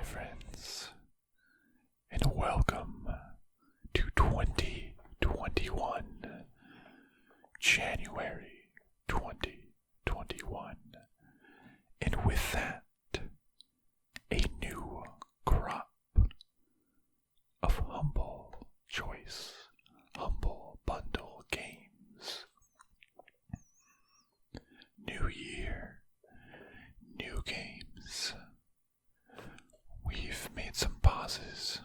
friends, and welcome to 2021, January 2021, and with that, a new crop of humble choice, humble bundle games. New year, new games. We've made some pauses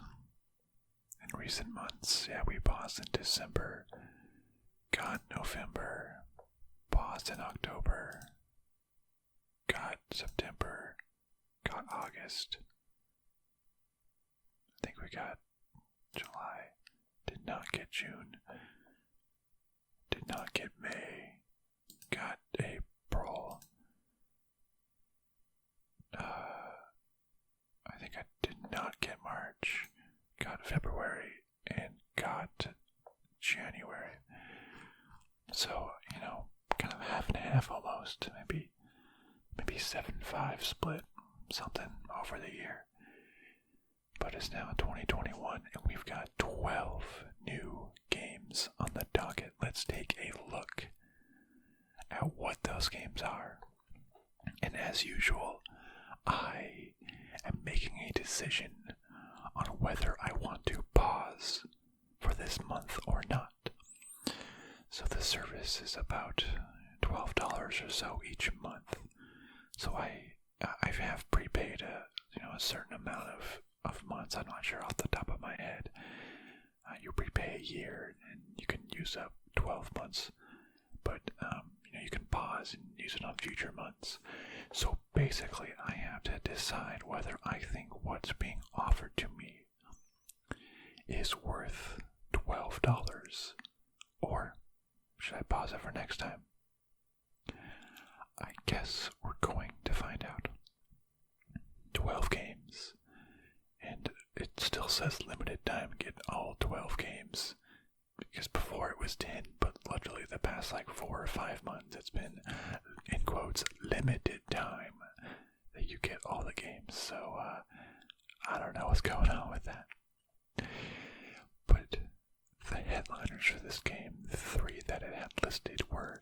in recent months. Yeah, we paused in December, got November, paused in October, got September, got August. I think we got July, did not get June, did not get May, got April. I think I did not get March, got February, and got January. So, kind of half and half almost, maybe 7-5 split, something over the year. But it's now 2021 and we've got 12 new games on the docket. Let's take a look at what those games are. And as usual, I am making a decision on whether I want to pause for this month or not. So the service is about $12 or so each month. So I have prepaid a certain amount of months. I'm not sure off the top of my head. You prepay a year and you can use up 12 months. But you can pause and use it on future months. So basically I have to decide whether I think what's being offered to me is worth $12 or should I pause it for next time? I guess we're going to find out. 12 games, and it still says limited time, get all 12 games, because before it was 10, but literally the past 4 or 5 months it's been, in quotes, limited time that you get all the games, so I don't know what's going on with that. But the headliners for this game, the 3 that it had listed were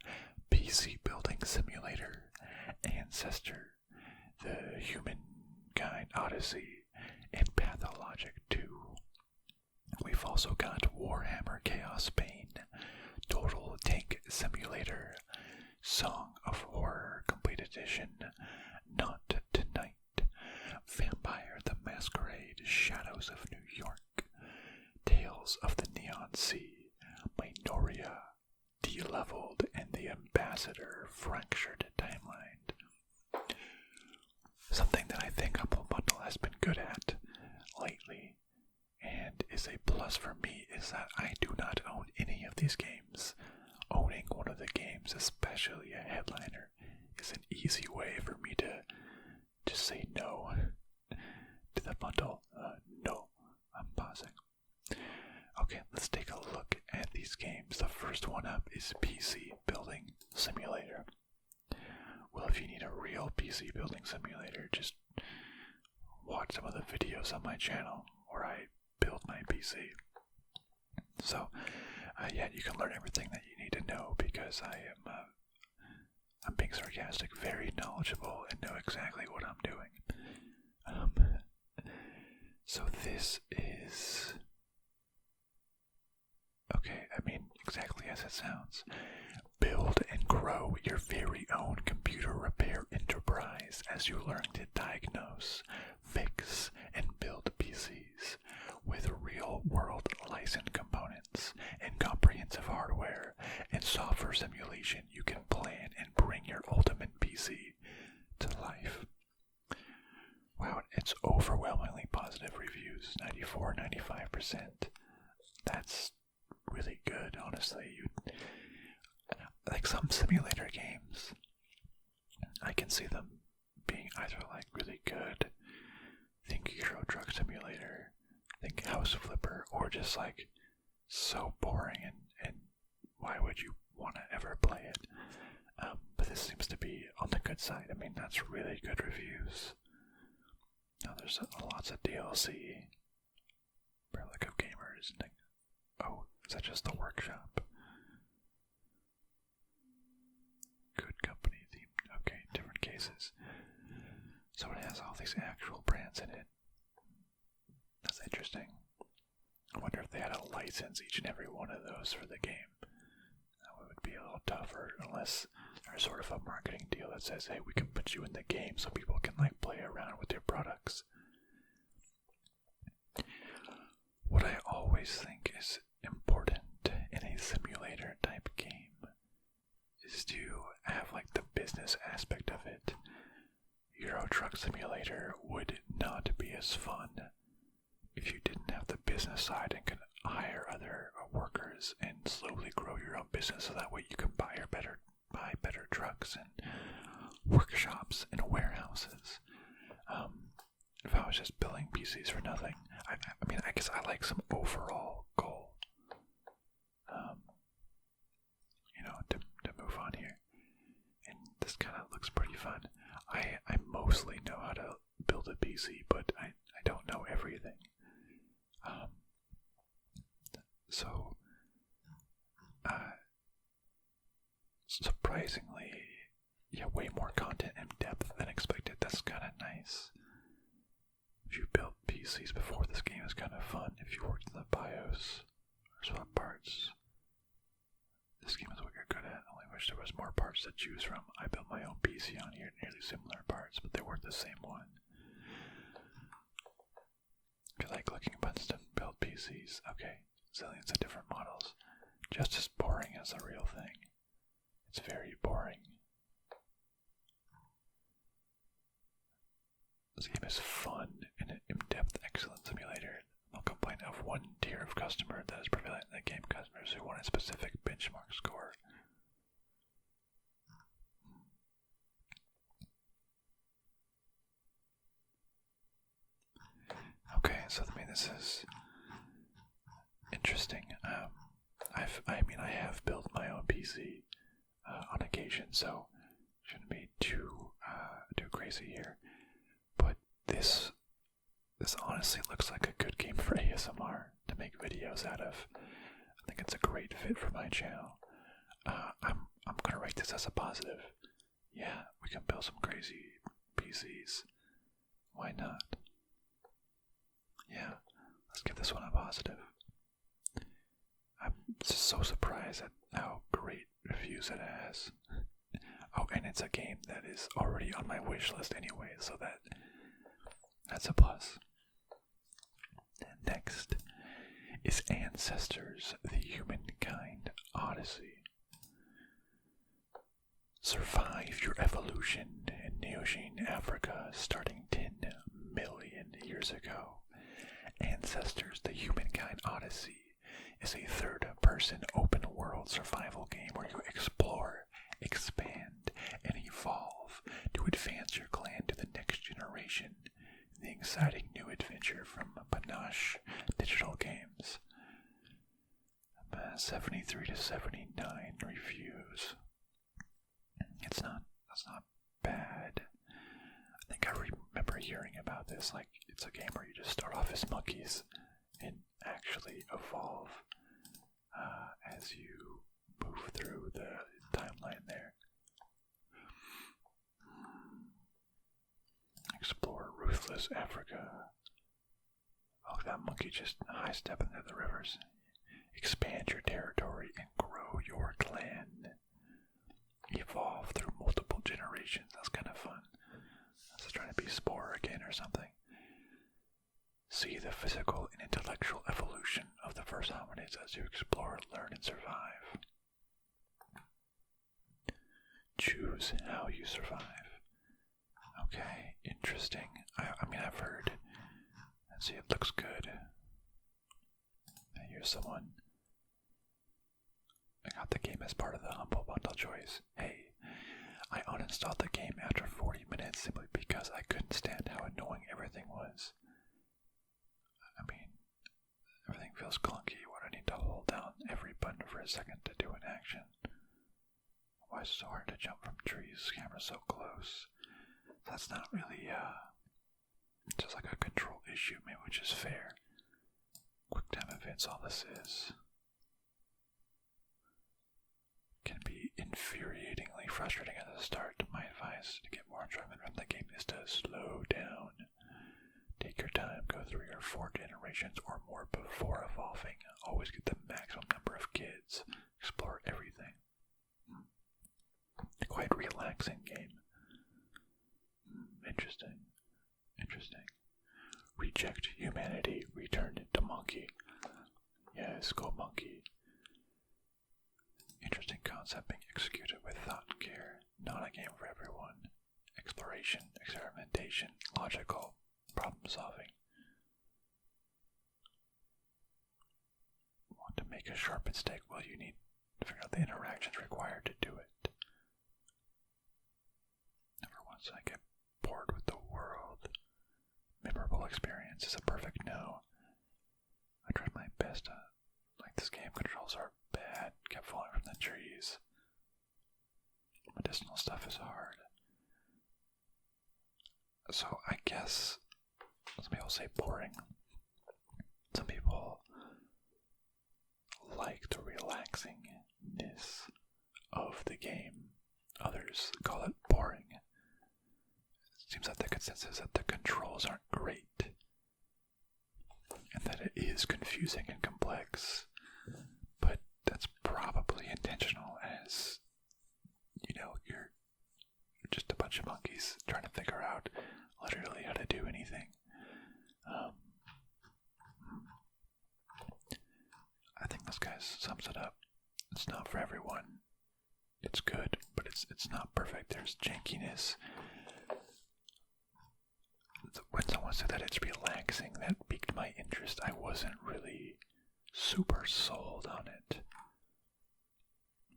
PC Building Simulator, Ancestor, the Humankind Odyssey, and Pathologic 2. We've also got Warhammer Chaosbane, Total Tank Simulator, Song of Horror Complete Edition, Not Tonight, Vampire the Masquerade, Shadows of New York, Tales of the Neon Sea, Minoria, Deleveled, and the Ambassador Fractured Timeline. Something that I think Humble Bundle has been good at lately, and is a plus for me, is that I do not own any of these games. Owning one of the games, especially a headliner, is an easy way for me to just say no to the bundle. No, I'm pausing. Okay, let's take a look at these games. The first one up is PC Building Simulator. Well, if you need a real PC Building Simulator, just watch some of the videos on my channel where I build my PC. So, you can learn everything that you need to know because I'm being sarcastic, very knowledgeable, and know exactly what I'm doing. So this is... okay, exactly as it sounds. Build and grow your very own computer repair enterprise as you learn to diagnose, fix, and build PCs with real-world licensed components and comprehensive hardware and software simulation. You can plan and bring your ultimate PC to life. Wow, it's overwhelmingly positive reviews, 94-95%. That's really good, honestly. Some simulator games, I can see them being either really good, think Euro Truck Simulator, think House Flipper, or just so boring and why would you want to ever play it? But this seems to be on the good side. That's really good reviews. Now there's lots of DLC. Relic of Gamers. Oh, is that just the workshop? Good company theme. Okay, different cases. So it has all these actual brands in it. That's interesting. I wonder if they had to license each and every one of those for the game. That would be a little tougher unless there's sort of a marketing deal that says, hey, we can put you in the game so people can like play around with your products. What I always think is important in a simulator type game is to have like the business aspect of it. Euro Truck Simulator would not be as fun if you didn't have the business side and could hire other workers and slowly grow your own business, so that way you can buy better trucks and workshops and warehouses. If I was just building PCs for nothing, I mean, I guess I like some overall goal, to move on here. And this kind of looks pretty fun. I mostly know how to build a PC, but I don't know everything. So, surprisingly, way more content in depth than expected. That's kind of nice. If you built PCs before, this game is kind of fun. If you worked in the BIOS or swap parts, this game is what you're good at. I only wish there was more parts to choose from. I built my own PC on here, nearly similar parts, but they weren't the same one. If you like clicking buttons to build PCs, okay, zillions of different models. Just as boring as the real thing. It's very boring. This game is fun and an in-depth, excellent simulator. No complaint of one tier of customer that is prevalent in the game: customers who want a specific benchmark score. Okay, so this is interesting. I have built my own PC on occasion, so shouldn't be too crazy here. But this honestly looks like a good game for ASMR to make videos out of. I think it's a great fit for my channel. I'm gonna rate this as a positive. Yeah, we can build some crazy PCs. Why not? Yeah, let's give this one a positive. I'm so surprised at how great reviews it has. Oh, and it's a game that is already on my wish list anyway, so that's a plus. And next is Ancestors, the Humankind Odyssey. Survive your evolution in Neogene Africa starting 10 million years ago. Ancestors, the Humankind Odyssey is a third-person open-world survival game where you explore, expand, and evolve to advance your clan to the next generation in the exciting new adventure from Panache Digital Games. 73 to 79 reviews. That's not bad. I think I remember hearing about this, like it's a game where you just start off as monkeys and actually evolve as you move through the timeline there. Explore ruthless Africa. Oh, that monkey just high-stepping through the rivers. Expand your territory and grow your clan. Evolve through multiple generations. That's kind of fun. That's trying to be Spore again or something. See the physical and intellectual evolution of the first hominids as you explore, learn, and survive. Choose how you survive. Okay, interesting. I've heard. Let's see, it looks good. Here's someone. I got the game as part of the Humble Bundle choice. Hey, I uninstalled the game after 40 minutes simply because I couldn't stand how annoying everything was. Everything feels clunky when I need to hold down every button for a second to do an action. Why is it so hard to jump from trees? Camera's so close. That's not really just like a control issue, maybe, which is fair. Quick time events, all this is. Can be infuriatingly frustrating at the start. My advice to get more enjoyment from the game is to slow down. Take your time, go 3 or 4 generations or more before evolving. Always get the maximum number of kids. Explore everything. Quite relaxing game. Interesting. Reject humanity, return into monkey. Yes, go monkey. Interesting concept being executed with thought and care. Not a game for everyone. Exploration, experimentation, logical, problem solving. Want to make a sharp mistake? Well, you need to figure out the interactions required to do it. Never once I get bored with the world. Memorable experience is a perfect no. I tried my best to like this game. Controls are bad. Kept falling from the trees. Medicinal stuff is hard. So I guess some people say boring. Some people like the relaxingness of the game. Others call it boring. It seems that the consensus is that the controls aren't great, and that it is confusing and complex. But that's probably intentional, as you're just a bunch of monkeys trying to figure out literally how to do anything. I think this guy sums it up. It's not for everyone. It's good, but it's not perfect. There's jankiness. When someone said that it's relaxing, that piqued my interest. I wasn't really super sold on it.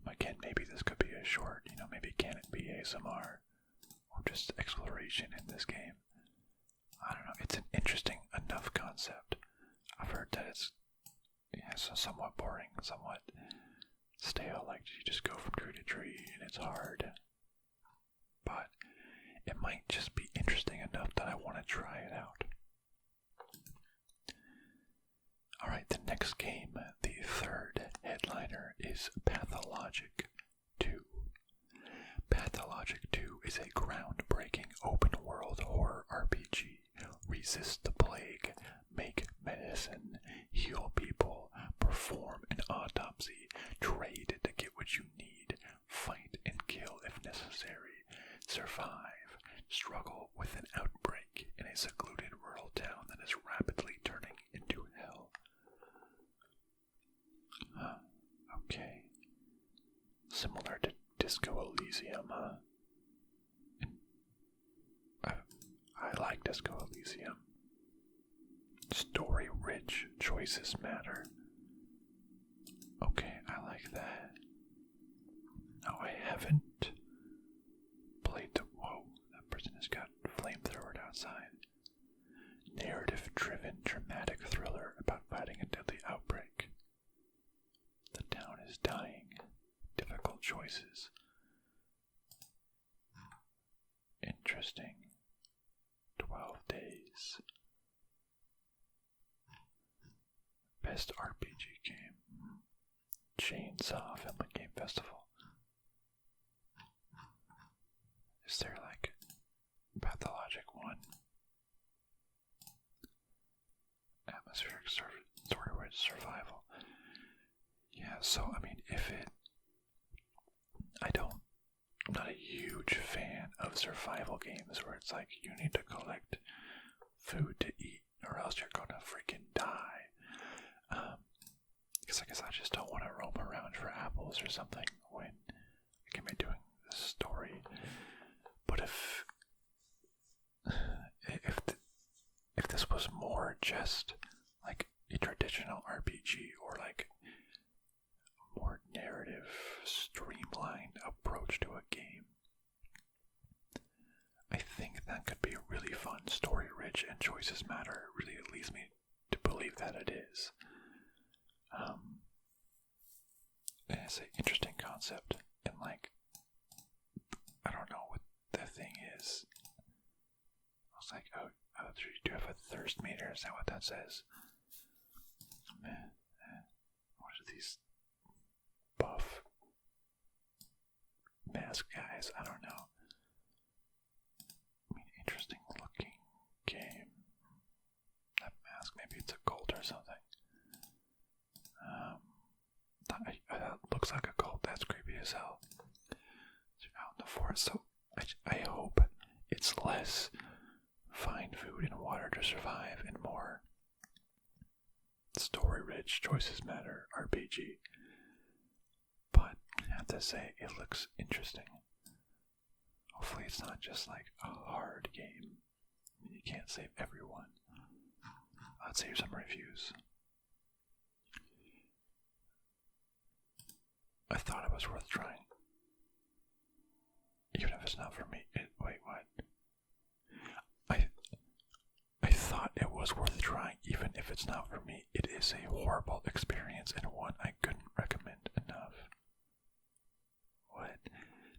Again, maybe this could be a short, maybe can it be ASMR or just exploration in this game? I don't know. It's an interesting enough concept. I've heard that it's somewhat boring, somewhat stale, like you just go from tree to tree and it's hard. But it might just be interesting enough that I want to try it out. Alright, the next game, the third headliner, is Pathologic 2. Pathologic 2 is a groundbreaking open-world horror RPG. Resist the plague, make medicine, heal people, perform an autopsy, trade to get what you need, fight and kill if necessary, survive, struggle with an outbreak in a secluded rural town that is rapidly turning into hell. Okay. Similar to Disco Elysium, huh? I like Disco Elysium. Story rich, choices matter. Okay, I like that. No, I haven't played the... Whoa, that person has got flamethrowered outside. Narrative-driven, dramatic thriller about fighting a deadly outbreak. The town is dying. Difficult choices. Interesting. 12 days. Best RPG game. Chainsaw Film and Game Festival. Is there like Pathologic 1? Atmospheric story-rich survival. Yeah, so I mean, I'm not a huge fan of survival games where it's like you need to collect food to eat or else you're gonna freaking die. Because I guess I just don't want to roam around for apples or something when I can be doing this story. But if this was more just like a traditional RPG or like a more narrative, streamlined approach to a game, I think that could be a really fun, story-rich, and choices matter. Really, it leads me to believe that it is. It's an interesting concept, and like, I don't know what the thing is. I was like, you do have a thirst meter. Is that what that says? What are these buff mask guys? I don't know. I mean, interesting looking game. That mask, maybe it's a gold or something. That looks like a gold. That's creepy as hell. So out in the forest. So I hope it's less find food and water to survive and more story-rich choices matter RPG. But I have to say, it looks interesting. Hopefully it's not just like a hard game. I mean, you can't save everyone. Let's hear some reviews. I thought it was worth trying. Even if it's not for me. Wait, what? I thought it was worth trying even if it's not for me. It is a horrible experience and one I couldn't recommend enough. What?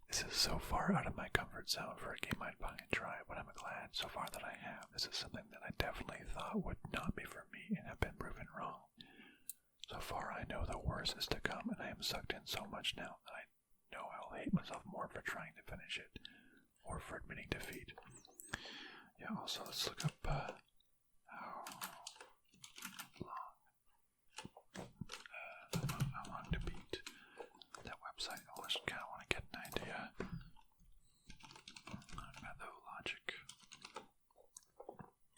This is so far out of my comfort zone for a game I'd buy and try, but I'm glad so far that I have. This is something that I definitely thought would not be for me and have been proven wrong. So far I know the worst is to come, and I am sucked in so much now that I know I'll hate myself more for trying to finish it, or for admitting defeat. Yeah, also let's look up how long to beat that website. I just kind of want to get an idea. Pathologic.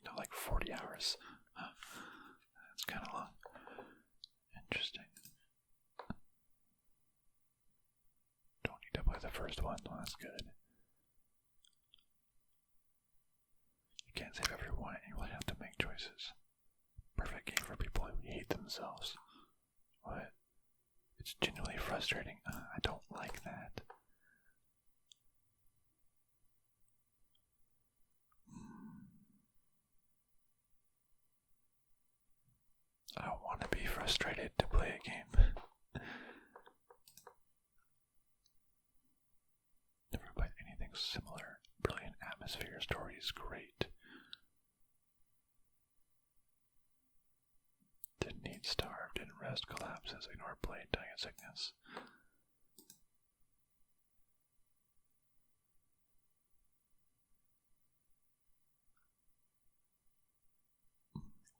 No, like 40 hours. That's kind of long. Interesting. Don't need to play the first one. Well, that's good. You can't save everyone and you will have to make choices. Perfect game for people who hate themselves. What? It's genuinely frustrating. I don't like that. I don't want to be frustrated to play a game. Never played anything similar. Brilliant atmosphere, story is great. Didn't eat, starved, didn't rest, collapses, ignored play, dying of sickness.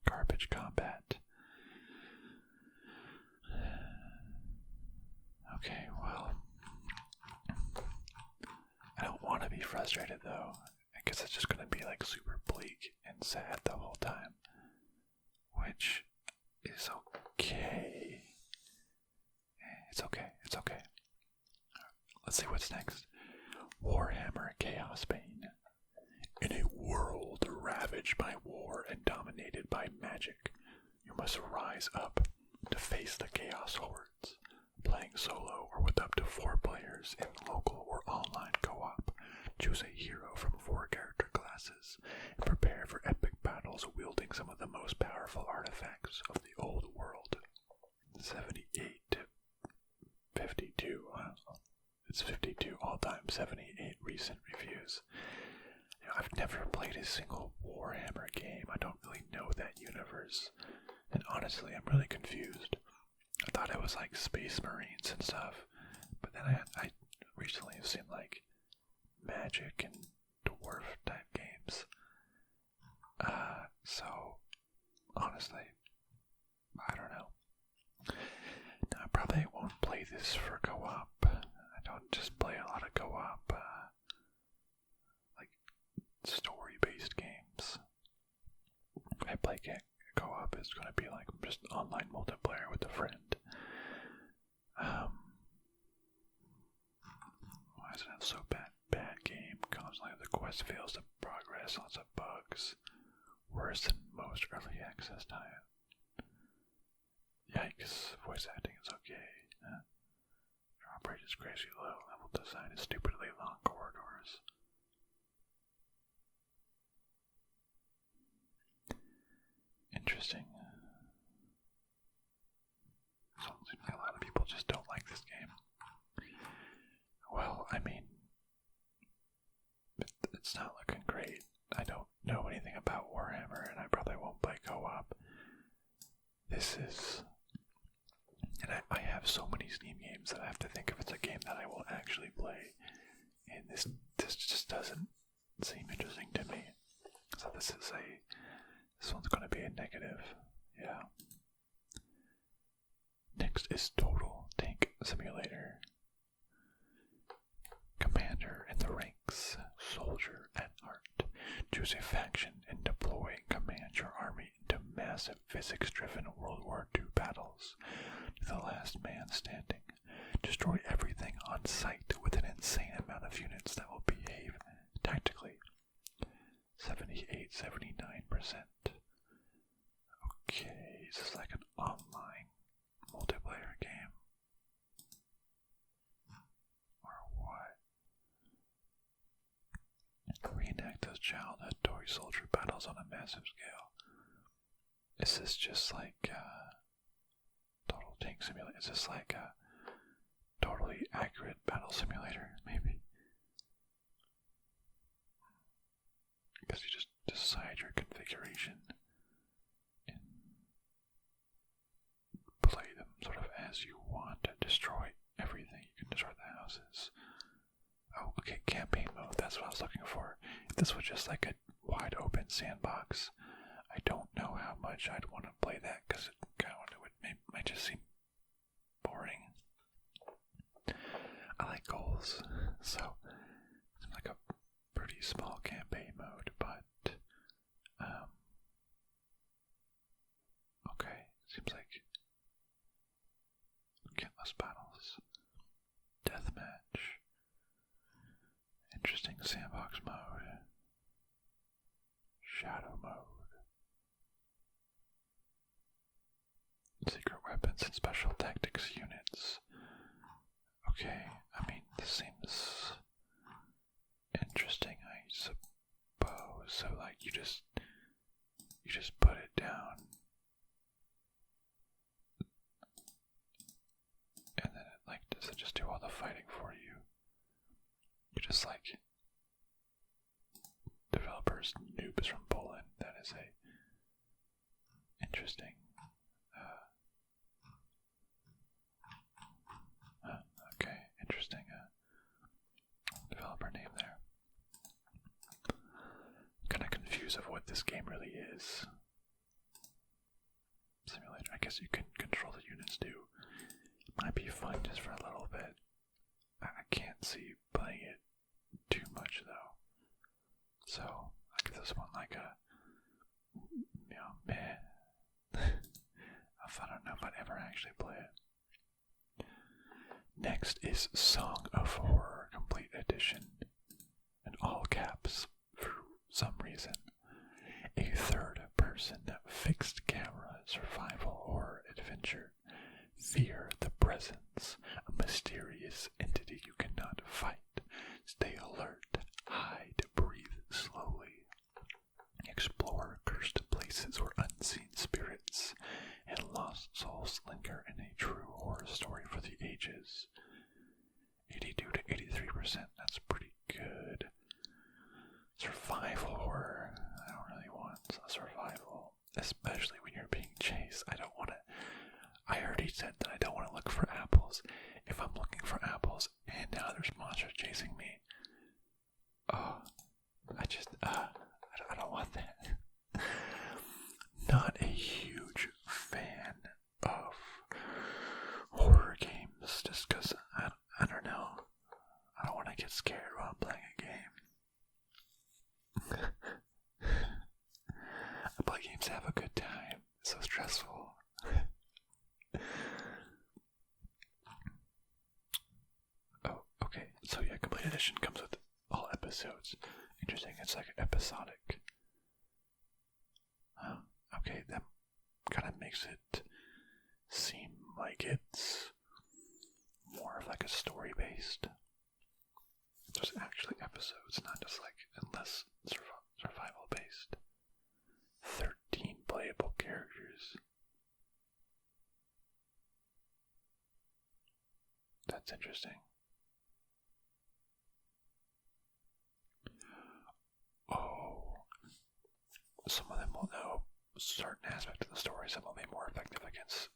Garbage combat. Okay, well, I don't want to be frustrated though. I guess it's just going to be like super bleak and sad the whole time, which is okay. It's okay. Let's see what's next. Warhammer Chaosbane. In a world ravaged by war and dominated by magic, you must rise up to face the chaos hordes. Playing solo or with up to 4 players in local or online co-op, choose a hero from 4 character classes and prepare for epic battles wielding some of the most powerful artifacts of the old world. 78 to 52. It's 52 all-time, 78 recent reviews. You know, I've never played a single Warhammer game. I don't really know that universe. And honestly, I'm really confused. I thought it was like Space Marines and stuff, but then I recently have seen like magic and dwarf type games. So honestly, I don't know. Now, I probably won't play this for co-op. I don't just play a lot of co-op, like story-based games. If I play co-op, it's going to be like just online multiplayer with a friend. Why is it so bad? Bad game. Constantly the quest fails to progress. Lots of bugs. Worse than most early access time. Yikes. Voice acting is okay. Drop rate is crazy low. Level design is stupidly long corridors. Interesting. Seems like a lot of people just don't like this game. Well, I mean, it's not looking great. I don't know anything about Warhammer, and I probably won't play co-op. This is... And I have so many Steam games that I have to think if it's a game that I will actually play. And this just doesn't seem interesting to me. So this one's going to be a negative. Yeah. Next is Total Tank Simulator. Commander in the ranks, soldier at heart. Choose a faction and deploy and command your army into massive physics-driven World War II battles. To the last man standing. Destroy everything on sight with an insane amount of units that will behave tactically. 78-79%. Okay, is this like an online multiplayer game? Or what? Reenact those childhood toy soldier battles on a massive scale. Is this just like Total Tank Simulator? Is this like a totally accurate battle simulator, maybe? Because you just decide your configuration and play them sort of as you want to destroy everything. You can destroy the houses. Oh, okay, campaign mode, that's what I was looking for. If this was just like a wide open sandbox, I don't know how much I'd want to play that, because it might just seem boring. I like goals, so it's like a pretty small campaign mode, but okay, seems like countless battles, deathmatch, interesting sandbox mode, shadow mode, secret weapons and special tactics units. Okay, I mean, this seems interesting, I suppose. So, like, you just put it down, and then it, like, does it just do all the fighting for you? You just, like, developers noobs from Poland. That is a interesting, okay, interesting, developer name there. I'm kind of confused of what this game really is. Simulator, I guess you can control the units too. Might be fun just for a little bit. I can't see playing it too much though. So, I give this one like a, meh. I don't know if I'd ever actually play it. Next is Song of Horror Complete Edition, in all caps for some reason. A third-person fixed camera survival horror adventure. Fear the presence, a mysterious entity you cannot fight. Stay alert, hide, breathe slowly. Explore cursed places where unseen spirits and lost souls linger in a true horror story for the ages. 82 to 83%, that's pretty good. Survival horror, I don't really want a survival, especially when you're being chased. I already said that I don't want to look for apples. If I'm looking for apples and now there's monsters chasing me, I don't want that. Not a huge fan of horror games, just because I don't know. I don't want to get scared while I'm playing a game. I play games to have a good time. It's so stressful. Oh, okay. So yeah, Complete Edition comes with all episodes. Interesting, it's like episodic. Okay, that kind of makes it seem like it's more of like a story-based. There's actually episodes, not just like less survival-based. 13 playable characters. That's interesting. Oh, some of them will know certain aspects of the story. Some will be more effective against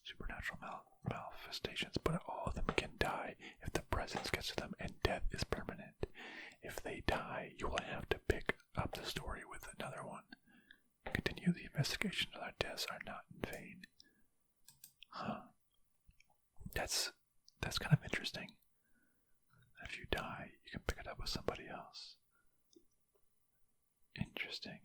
supernatural manifestations, but all of them can die if the presence gets to them, and death is permanent. If they die, you will have to pick up the story with another one. Continue the investigation until their deaths are not in vain. Huh. That's kind of interesting. If you die, you can pick it up with somebody else. Interesting.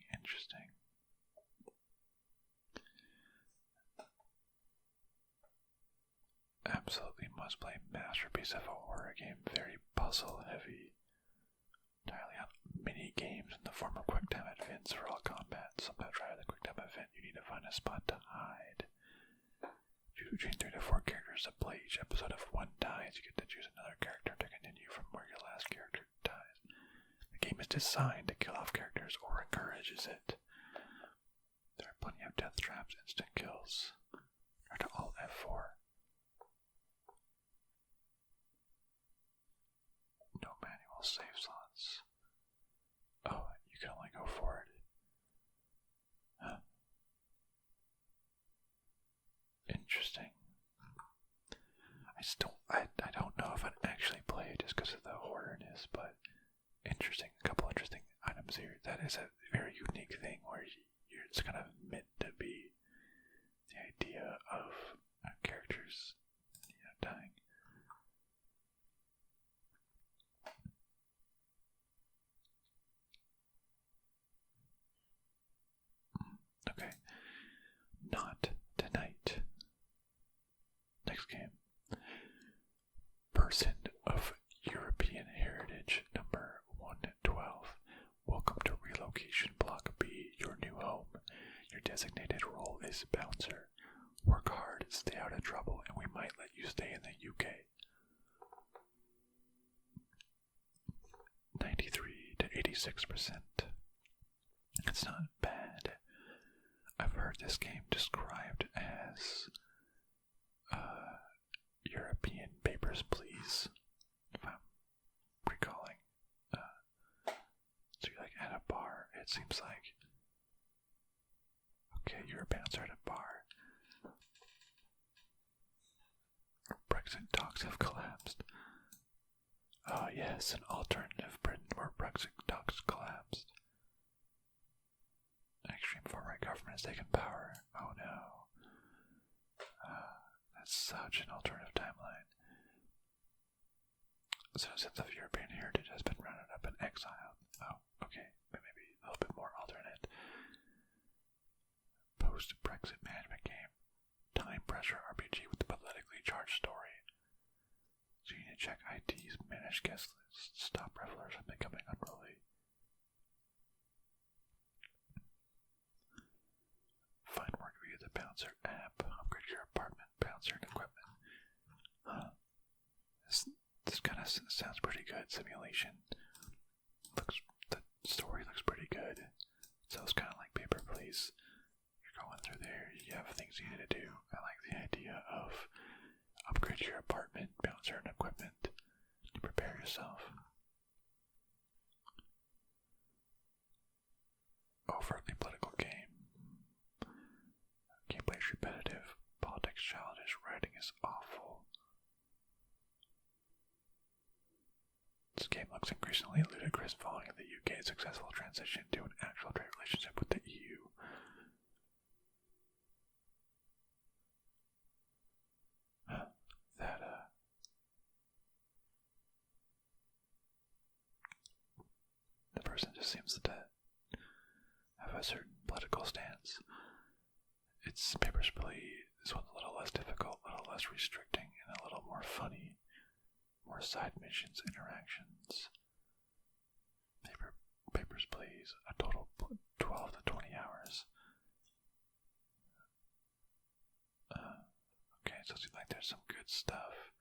Absolutely must play masterpiece of a horror game. Very puzzle heavy. Entirely on mini games in the form of quick time events for all combat. Sometimes rather than quick time event, you need to find a spot to hide. Choose between 3 to 4 characters to play. Each episode of one dies, you get to choose another character to continue from where your last character dies. The game is designed to kill off characters or encourages it. There are plenty of death traps, instant kills. Try to Alt F4. No manual save slots. Oh, you can only go forward. Huh. Interesting. I don't know if I'd actually play it just because of the horrorness, but interesting. A couple interesting items here. That is a very unique thing where it's kind of meant to be the idea of characters, dying. Okay. Not tonight. Next game. Person of European Heritage, number 112. Welcome to Relocation Block B, your new home. Your designated role is bouncer. Work hard, stay out of trouble, and we might let you stay in the UK. 93 to 86%. It's not bad. I've heard this game described as European Papers, Please, if I'm recalling. So you're like at a bar, it seems like. Okay, you're a bouncer at a bar. Brexit talks have collapsed. Oh yes, an alternative Britain where Brexit talks collapsed. Extreme far-right government has taken power. Oh no. That's such an alternative timeline. Citizens of European heritage has been rounded up and exiled. Oh, okay. But maybe a little bit more alternate. Post-Brexit management game. Time pressure RPG with a politically charged story. So you need to check IDs, manage guest lists, stop revelers from becoming unruly. Find work via the Bouncer app. Upgrade your apartment, bouncer, and equipment. Huh. This kind of sounds pretty good. Simulation. The story looks pretty good. So it's kind of like Paper Please. You're going through there. You have things you need to do. I like the idea of upgrade your apartment, bouncer, and equipment to prepare yourself. Overtly political game. Gameplay is repetitive. Politics childish. Writing is awful. This game looks increasingly ludicrous following the UK's successful transition to an actual trade relationship with the EU. The person just seems to have a certain political stance. Its Papers, Please is one a little less difficult, a little less restricting, and a little more funny. More side missions, interactions. Papers, Please, a total 12 to 20 hours. Okay, so it seems like there's some good stuff.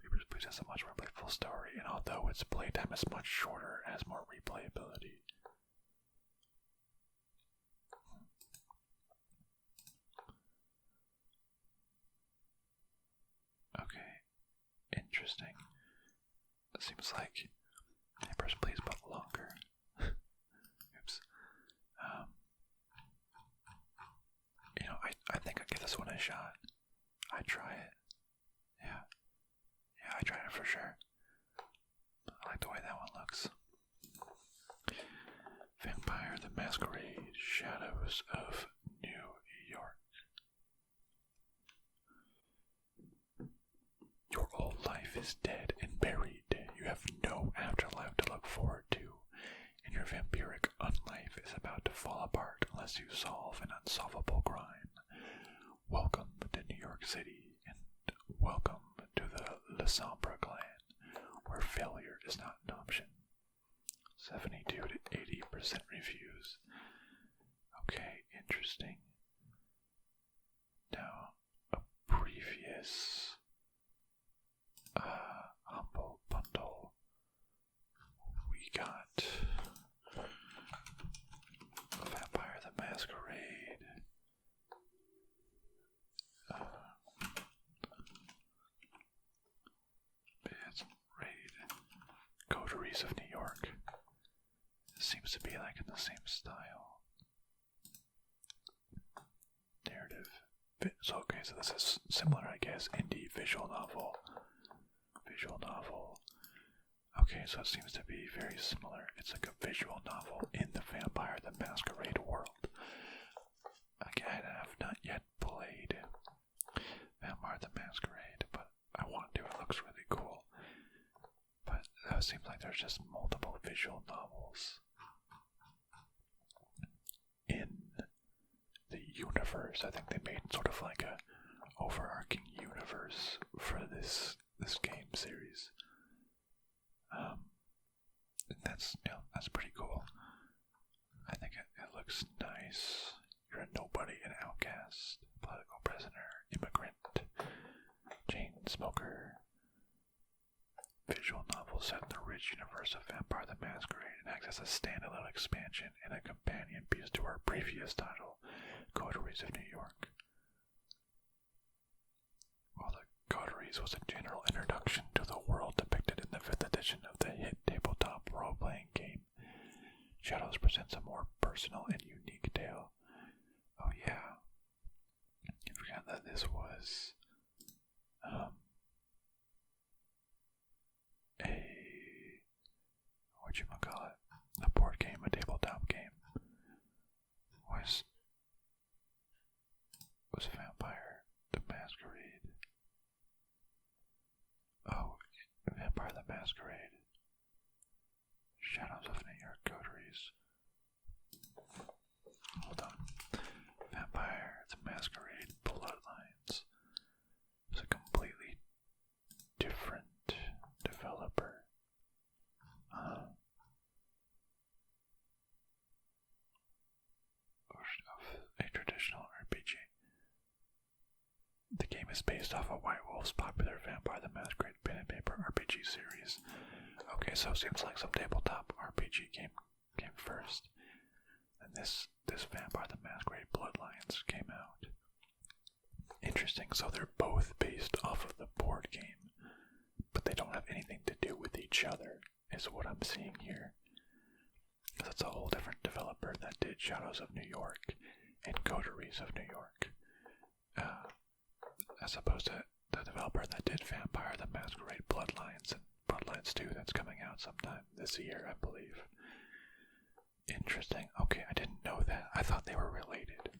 Papers, Please has a much more playful story, and although its playtime is much shorter, it has more replayability. Okay, interesting. It seems like Papers, Please, but longer. Oops. shot. I'd try it. Yeah. Yeah, I'd try it for sure. I like the way that one looks. Vampire the Masquerade, Shadows of New York. Your old life is dead and buried. You have no afterlife to look forward to, and your vampiric unlife is about to fall apart unless you solve an unsolvable crime. Welcome to New York City, and welcome to the Le Sombre clan, where failure is not an option. 72 to 80% reviews. Okay, interesting. Now, a previous humble bundle. We got Vampire the Masquerade. It's Raid. Coteries of New York. It seems to be like in the same style. Narrative. So okay, so this is similar, I guess. Indie visual novel. Okay, so it seems to be very similar. It's like a visual novel in the Vampire the Masquerade world. Again, I have not yet played Vampire the Masquerade, but I want to. It looks really cool. But it seems like there's just multiple visual novels in the universe. I think they made sort of like a overarching universe for this game series. That's pretty cool. I think it looks nice. You're a nobody, an outcast, political prisoner, immigrant, chain smoker. Visual novel set in the rich universe of Vampire the Masquerade and acts as a standalone expansion and a companion piece to our previous title, Coteries of New York. While the Coteries was a general introduction to the world depicted in the 5th edition of the hit tabletop role-playing game, Shadows presents a more personal and unique tale. Oh yeah, I forgot that this was a board game, a tabletop game. Was Vampire the Masquerade? Oh, Vampire the Masquerade. Shadows of New York Coteries. Hold on. Vampire the Masquerade Bloodlines. It's a completely different developer. Of a traditional RPG. The game is based off of White Wolf's popular Vampire the Masquerade pen and paper RPG series. Okay, so it seems like some tabletop RPG came first. And this Vampire the Masquerade Bloodlines came out. Interesting, so they're both based off of the board game, but they don't have anything to do with each other, is what I'm seeing here. Because it's a whole different developer that did Shadows of New York and Coteries of New York. As opposed to the developer that did Vampire the Masquerade Bloodlines and Bloodlines 2 that's coming out sometime this year, I believe. Interesting. Okay, I didn't know that. I thought they were related.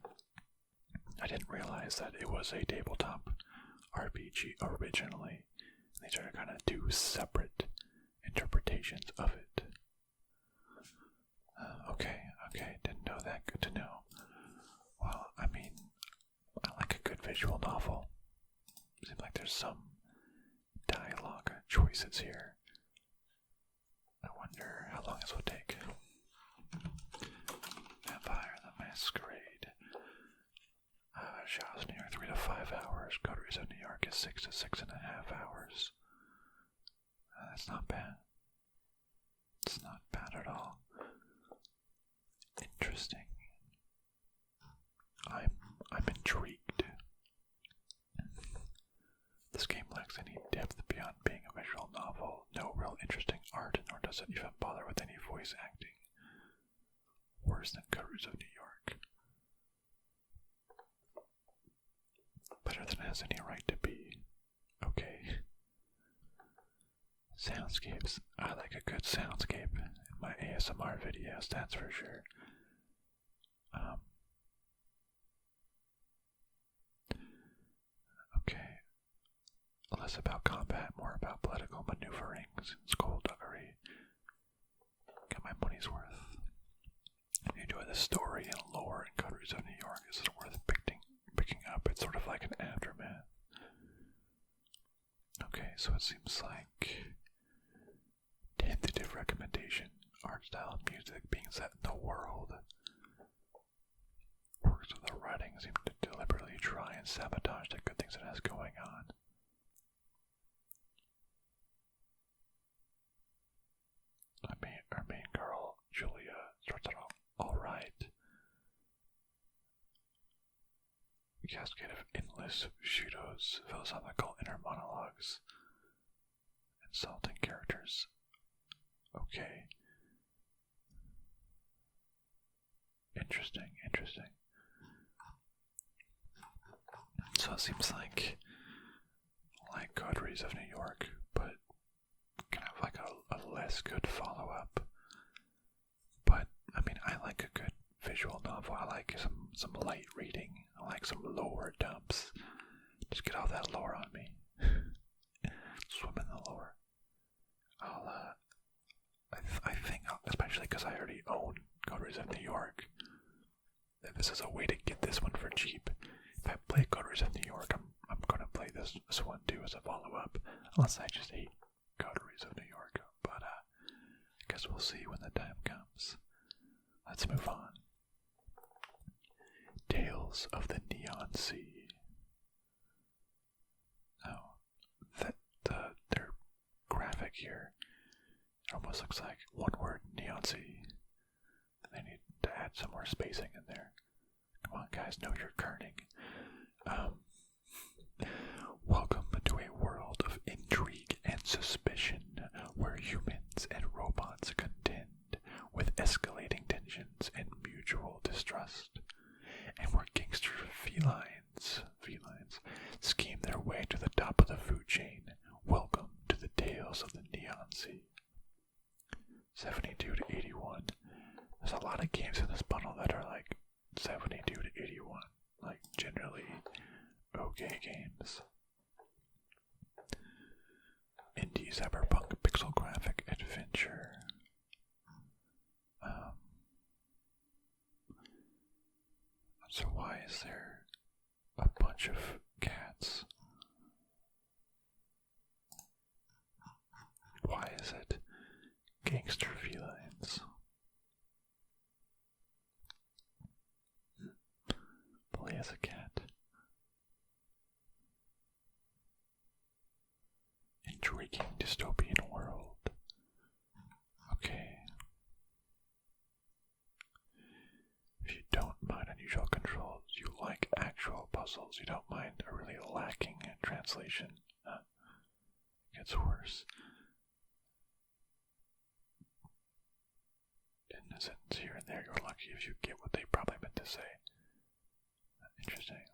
I didn't realize that it was a tabletop RPG originally. They tried to kind of do separate interpretations of it. Okay, didn't know that. Good to know. Well, I mean, I like a good visual novel. Seems like there's some dialogue choices here. I wonder how long this will take. Vampire the Masquerade. Shadows of New York 3 to 5 hours. Coteries of New York is 6 to 6.5 hours. That's not bad. It's not bad at all. Interesting. I'm intrigued. This game lacks any depth beyond being a visual novel, no real interesting art, nor does it even bother with any voice acting. Worse than Coteries of New York. has any right to be. Okay. Soundscapes. I like a good soundscape in my ASMR videos, that's for sure. Okay. Less about combat, more about political maneuverings, skullduggery. Got my money's worth. If you enjoy the story and lore and coteries of New York, is it worth picking up? It's sort of like an aftermath. Okay, so it seems like tentative recommendation, art style and music being set in the world. Works of the writing seem to deliberately try and sabotage the good things it has going on. Our main girl, Julia, starts out alright. A cascade of endless pseudos, philosophical inner monologues, insulting characters. Okay. Interesting. So it seems like Coteries of New York, but kind of like a less good follow-up. But, I mean, I like a good visual novel. I like some light reading. I like some lore dumps. Just get all that lore on me. Swim in the lore. I think, especially because I already own Coteries of New York, that this is a way to get this one for cheap. If I play Coteries of New York, I'm gonna play this one too as a follow-up, unless I just hate Coteries of New York. But I guess we'll see when the time comes. Let's move on. Tales of the Neon Sea. Now, their graphic here, it almost looks like one word, Neon Sea. They need to add some more spacing in there. Come on, guys, know your kerning. Welcome to a world of intrigue and suspicion, where humans and robots contend with escalating tensions and mutual distrust, and where gangster felines scheme their way to the top of the food chain. Welcome to the Tales of the Neon Sea. 72 to 81. There's a lot of games in this bundle that are like 72 to 81. Like, generally okay games. Indie cyberpunk pixel graphic adventure. So why is there a bunch of cats? Why is it gangster felines? Play as a cat. Intriguing dystopian world. Okay. If you don't mind unusual controls, you like actual puzzles, you don't mind a really lacking translation. It gets worse. In a sentence here and there, you're lucky if you get what they probably meant to say. Interesting.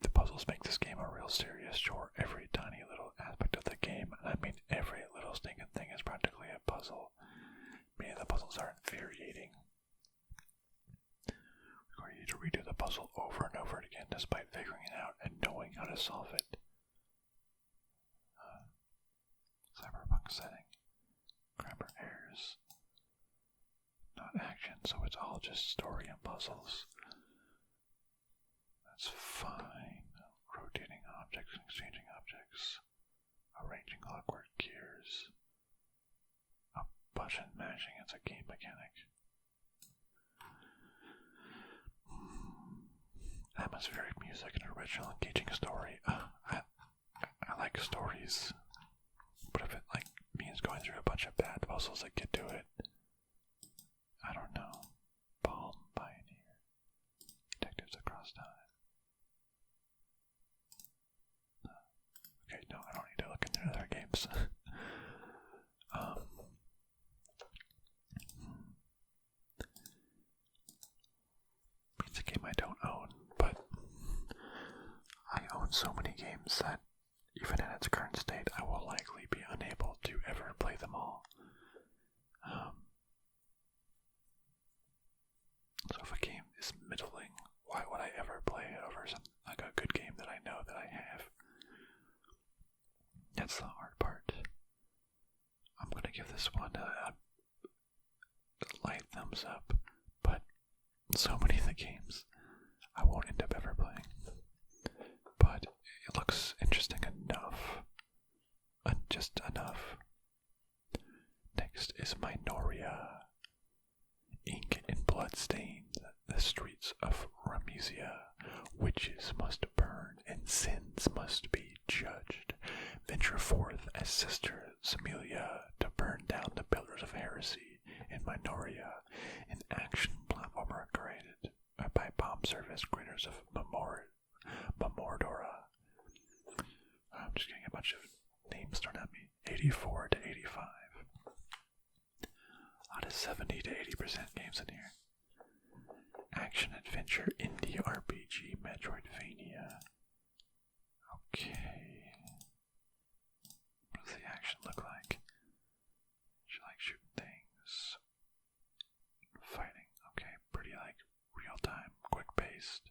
The puzzles make this game a real serious chore. Every tiny little aspect of the game, and I mean every little stinking thing, is practically a puzzle. Many of the puzzles are infuriating. We're going to redo the puzzle over and over again despite figuring it out and knowing how to solve it. Cyberpunk setting. Grammar errors. Not action, so it's all just story and puzzles. That's fine. Rotating objects and exchanging objects. Arranging clockwork gears. A button mashing as a game mechanic. Atmospheric music and original engaging story. I like stories. But if it means going through a bunch of bad puzzles that get to it, I don't know. Palm Pioneer. Detectives Across Time. Okay, no, I don't need to look into other games. It's a game I don't own, but games that, even in its current state, I will likely be unable to ever play them all. So if a game is middling, why would I ever play it over something like a good game that I know that I have? That's the hard part. I'm gonna give this one a light thumbs up, but so many of the games I won't end up ever playing. But it looks interesting enough. Just enough. Next is Minoria. Ink and blood stain the streets of Ramesia. Witches must burn and sins must be judged. Venture forth as Sister Semilia to burn down the pillars of heresy in Minoria, an action platformer created by bomb service creators of Mordora. I'm just getting a bunch of names thrown at me. 84 to 85. Out of 70 to 80% games in here. Action adventure indie RPG Metroidvania. Okay. What does the action look like? She likes shooting things. Fighting. Okay, pretty like real time, quick paced.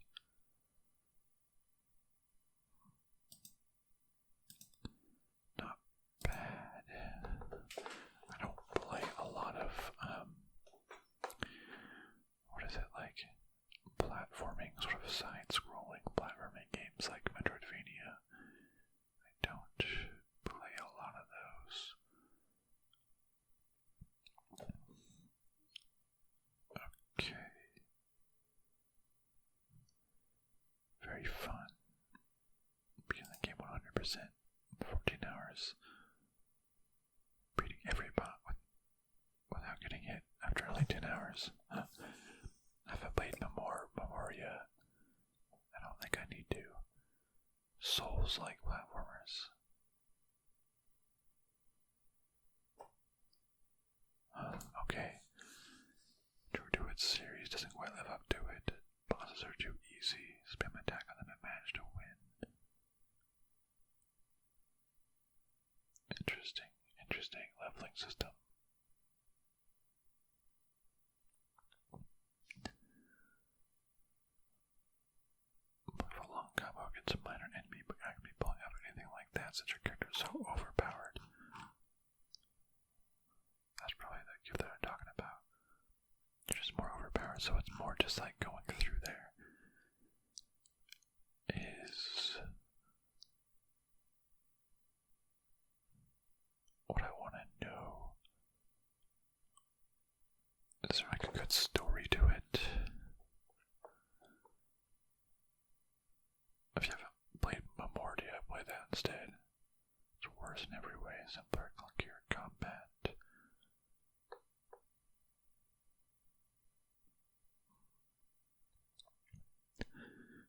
Not bad. I don't play a lot of what is it, like platforming, sort of side-scrolling platforming games like Metroidvania. I don't play a lot of those. Okay. Very fun. Begin the game 100%. 14 hours. Beating every bot without getting hit after only 10 hours. Huh. I haven't played Minoria. I don't think I need to. Souls-like platformers. Okay. Druid's series doesn't quite live up to it. Bosses are too easy. Spam attack on them and manage to win. Interesting leveling system. For a long combo against a minor enemy, but not gonna be pulling out anything like that since your character is so overpowered. That's probably the cube that I'm talking about. They're just more overpowered, so it's more just like going through there. What I want to know is there like a good story to it? If you haven't played Minoria, play that instead. It's worse in every way, simpler, clunkier combat.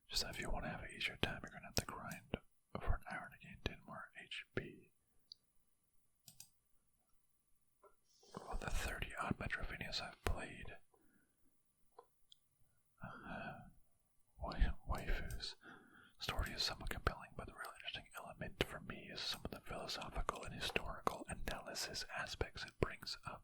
Just that if you want to have an easier time, you're going to have to grind for an hour to gain 10 more HP. Of the 30-odd Metroidvanias I've played, waifus. Story is somewhat compelling, but the real interesting element for me is some of the philosophical and historical analysis aspects it brings up.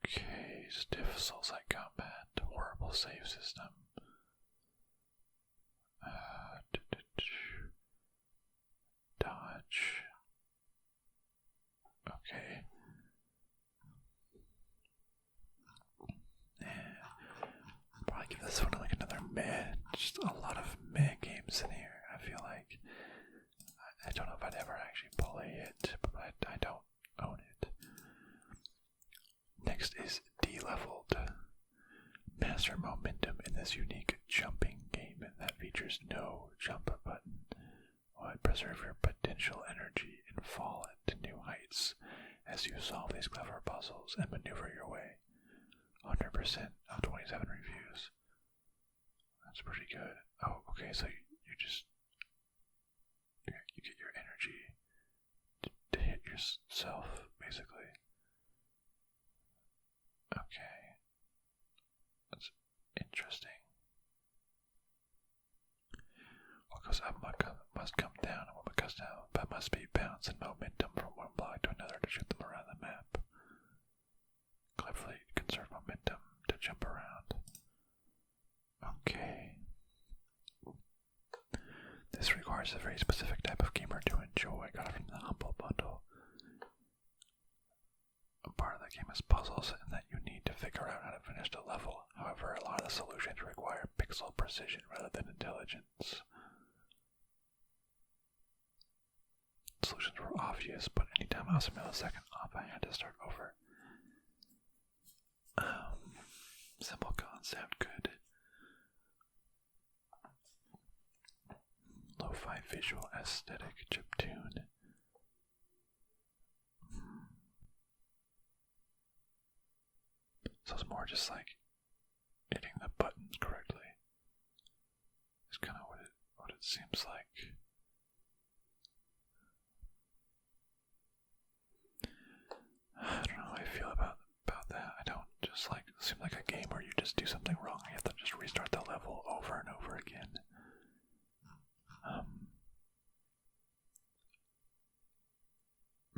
Okay, stiff Souls-like combat, horrible save system. Dodge. Okay. Probably give this one like another meh. Just a lot of meh games in here. I feel like I don't know if I'd ever actually play it, but I don't own it. Next is Deleveled. Master momentum in this unique jumping game that features no jump button. Preserve your potential energy and fall into new heights as you solve these clever puzzles and maneuver your way. 100% of 27 reviews. That's pretty good. Oh, okay, so you get your energy to hit your yourself, basically. Okay. That's interesting. What goes up must come down, and what goes down but must be bounced in momentum from one block to another to shoot them around the map. Cleverly conserve momentum to jump around. Okay. This requires a very specific type of gamer to enjoy. Got it from the Humble Bundle. A part of the game is puzzles, and that you need to figure out how to finish the level. However, a lot of the solutions require pixel precision rather than intelligence. Solutions were obvious, but anytime I was a millisecond off, I had to start over. Simple concept, good. Lo-fi visual aesthetic chiptune. So it's more just like hitting the buttons correctly. It's kind of what it seems like. I don't know how I feel about that. I don't just like, it seems like a game where you just do something wrong and you have to just restart the level over and over again.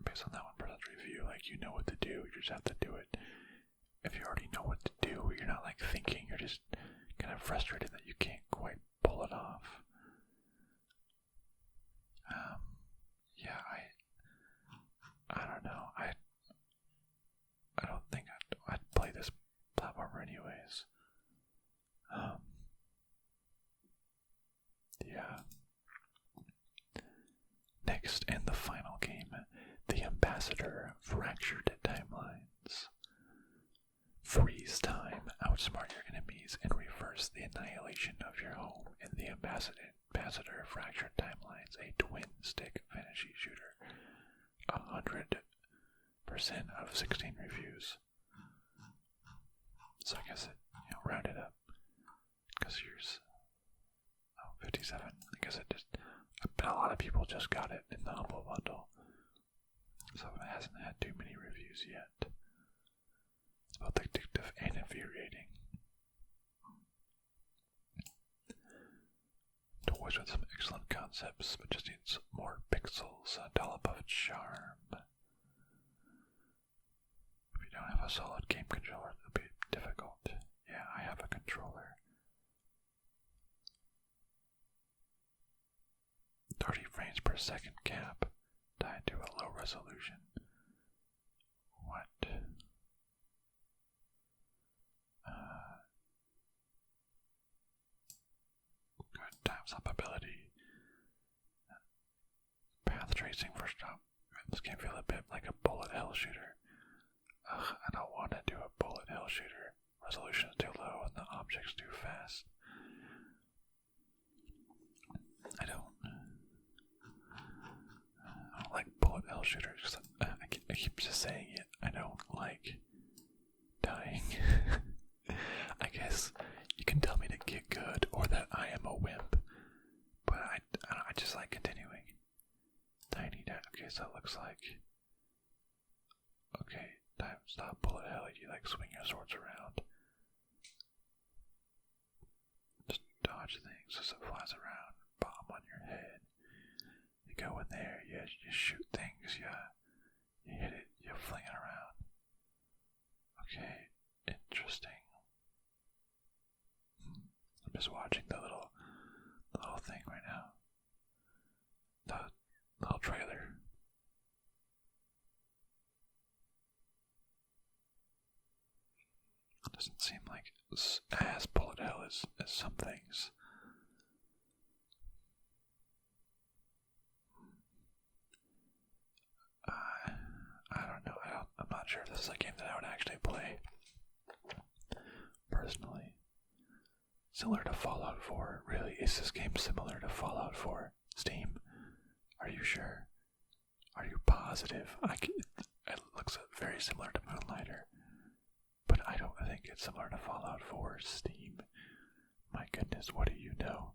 Based on that one person's review, like, you know what to do, you just have to do it. If you already know what to do, you're not like thinking, you're just kind of frustrated that you can't quite pull it off. Yeah, I don't know. I don't think I'd play this platformer anyways. Yeah. Next, and the final game, The Ambassador: Fractured Timelines. Freeze time, outsmart your enemies, and reverse the annihilation of your home in The Ambassador: Fractured Timelines, a twin-stick fantasy shooter. 100% of 16 reviews. So I guess it, rounded up. Because here's 57. I guess a lot of people just got it in the Humble Bundle. So it hasn't had too many reviews yet. It's both addictive and infuriating. Toys with some excellent concepts, but just needs more pixels, a dollop of charm. If you don't have a solid game controller, it'll be difficult. Yeah, I have a controller. 30 frames per second cap, tied to a low resolution. What? Good times up ability. Path tracing first off. This game feels a bit like a bullet hell shooter. I don't want to do a bullet hell shooter. Resolution is too low and the objects too fast. I don't like bullet hell shooters because I keep just saying it. I don't like dying. I guess you can tell me to get good or that I am a wimp, but I just like continuing. Tiny down. Okay, so it looks like. Okay, time stop bullet hell. You like swing your swords around. Just dodge things as it flies around. Bomb on your head. You go in there, you shoot things, you hit it, you fling it around. Okay, interesting. I'm just watching the little thing right now. The little trailer. It doesn't seem like it's as bullet hell as some things. I don't know. I'm not sure if this is a game that I would actually play. Personally. Similar to Fallout 4. Really, is this game similar to Fallout 4? Steam? Are you sure? Are you positive? It looks very similar to Moonlighter. But I don't think it's similar to Fallout 4 Steam. My goodness, what do you know?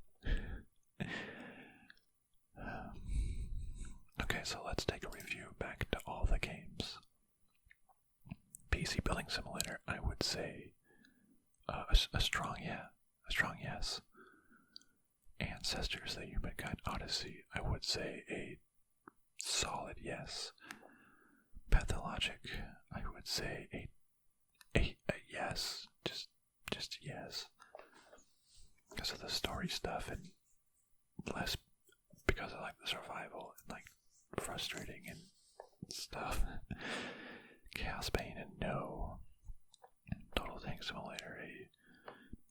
Okay, so let's take a review back to all the games. PC Building Simulator, I would say a strong yes. Ancestors, the Humankind Odyssey, I would say a solid yes. Pathologic, I would say a yes, just yes. Because of the story stuff and less because I like the survival and like frustrating and stuff. Chaosbane and no. Total Tank Simulator,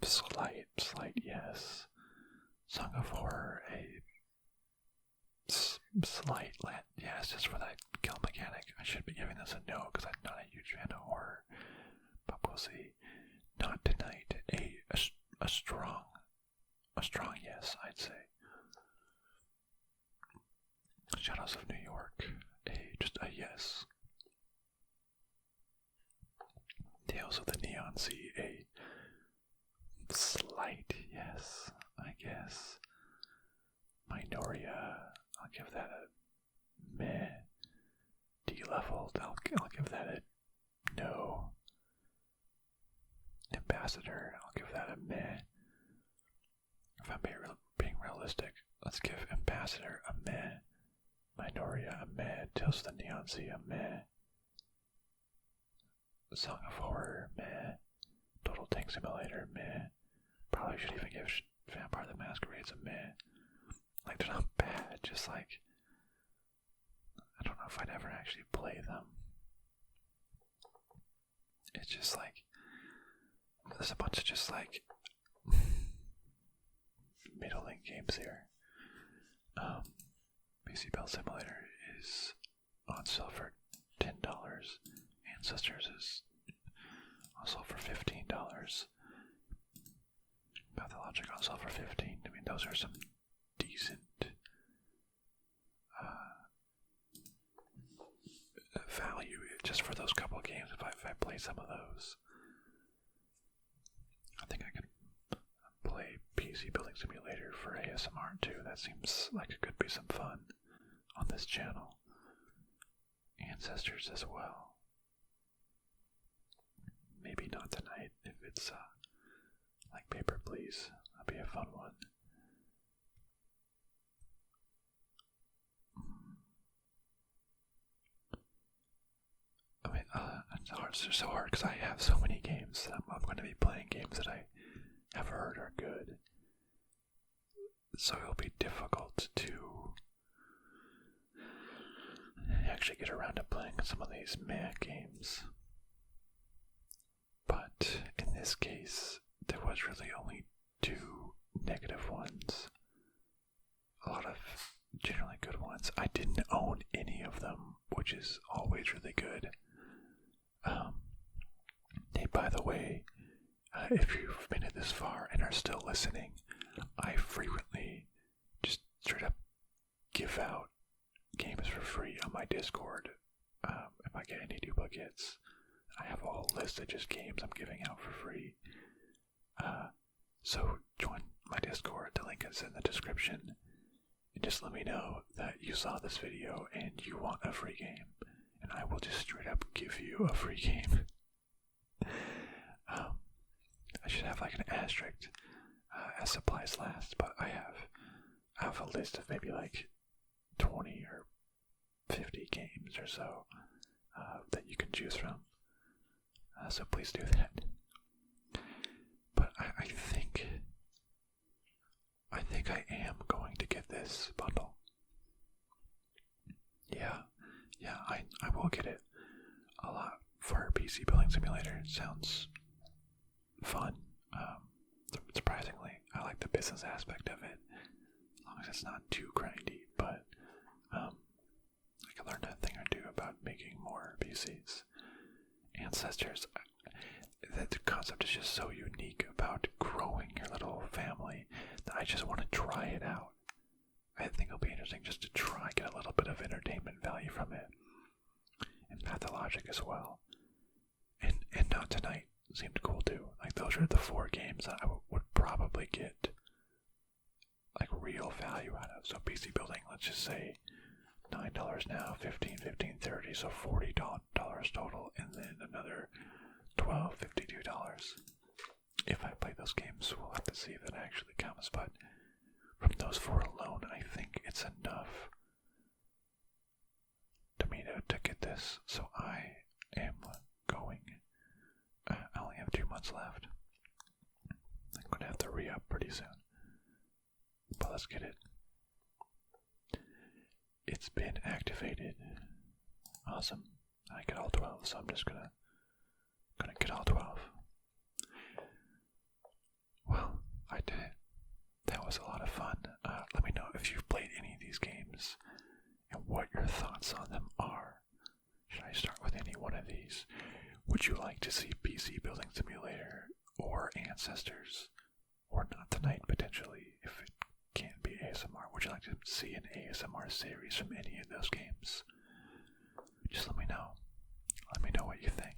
a slight yes. Song of Horror, a slight yes, just for that kill mechanic. I should be giving this a no because I'm not a huge fan of horror, but we'll see. Not Tonight, a strong yes, I'd say. Shadows of New York, just a yes. Tales of the Neon Sea, a slight yes, I guess. Minoria, I'll give that a meh. Deleveled, I'll give that a no. Ambassador, I'll give that a meh. If I'm being realistic, let's give Ambassador a meh. Minoria a meh. Tales of the Neon Sea a meh. Song of Horror meh. Total Tank Simulator meh. Probably should even give Vampire the Masquerade a meh. Like, they're not bad, just like, I don't know if I'd ever actually play them. It's just like, there's a bunch of just like middling games here. PC Build Simulator is on sale for $10. Ancestors is on sale for $15. Pathologic on sale for $15. I mean, those are some decent value just for those couple of games. If I play some of those, I think I could play PC Building Simulator for ASMR too. That seems like it could be some fun on this channel. Ancestors as well. Maybe Not Tonight if it's like Paper Please. That'd be a fun one. I mean, it's so hard because I have so many games. I'm going to be playing games that I have heard are good. So it'll be difficult to actually get around to playing some of these meh games. But in this case, there was really only 2 negative ones. A lot of generally good ones. I didn't own any of them, which is always really good. Hey, by the way, if you've made it this far and are still listening, I frequently just straight up give out games for free on my Discord. If I get any duplicates, I have a whole list of just games I'm giving out for free. So join my Discord, the link is in the description, and just let me know that you saw this video and you want a free game, and I will just straight up give you a free game. I should have like an asterisk as supplies last, but I have a list of maybe like 20 or 50 games or so that you can choose from. So please do that. But I think I am going to get this bundle. Yeah, I will get it. A lot for PC Building Simulator. It sounds fun. Surprisingly, I like the business aspect of it, as long as it's not too grindy. But I can learn a thing or two about making more PCs. Ancestors, the concept is just so unique about growing your little family that I just want to try it out. I think it'll be interesting just to try, get a little bit of entertainment value from it. And Pathologic as well. And Not Tonight seemed cool too. Like, those are the 4 games that I would probably get like real value out of. So PC Building, let's just say $9 now, 15, 15, 30, so $40 total, and then another $12, $52. If I play those games, we'll have to see if that actually comes, but from those four alone, I think it's enough to me to get this. So I am going. I only have 2 months left. I'm going to have to re-up pretty soon. But let's get it. It's been activated. Awesome. I get all 12, so I'm just gonna get all 12. Well, I did it. That was a lot of fun. Let me know if you've played any of these games and what your thoughts on them are. Should I start with any one of these? Would you like to see PC Building Simulator or Ancestors? Or Not Tonight, potentially, if it can't be ASMR. Would you like to see an ASMR series from any of those games? Just let me know. Let me know what you think.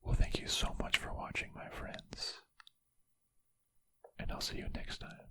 Well, thank you so much for watching, my friends. And I'll see you next time.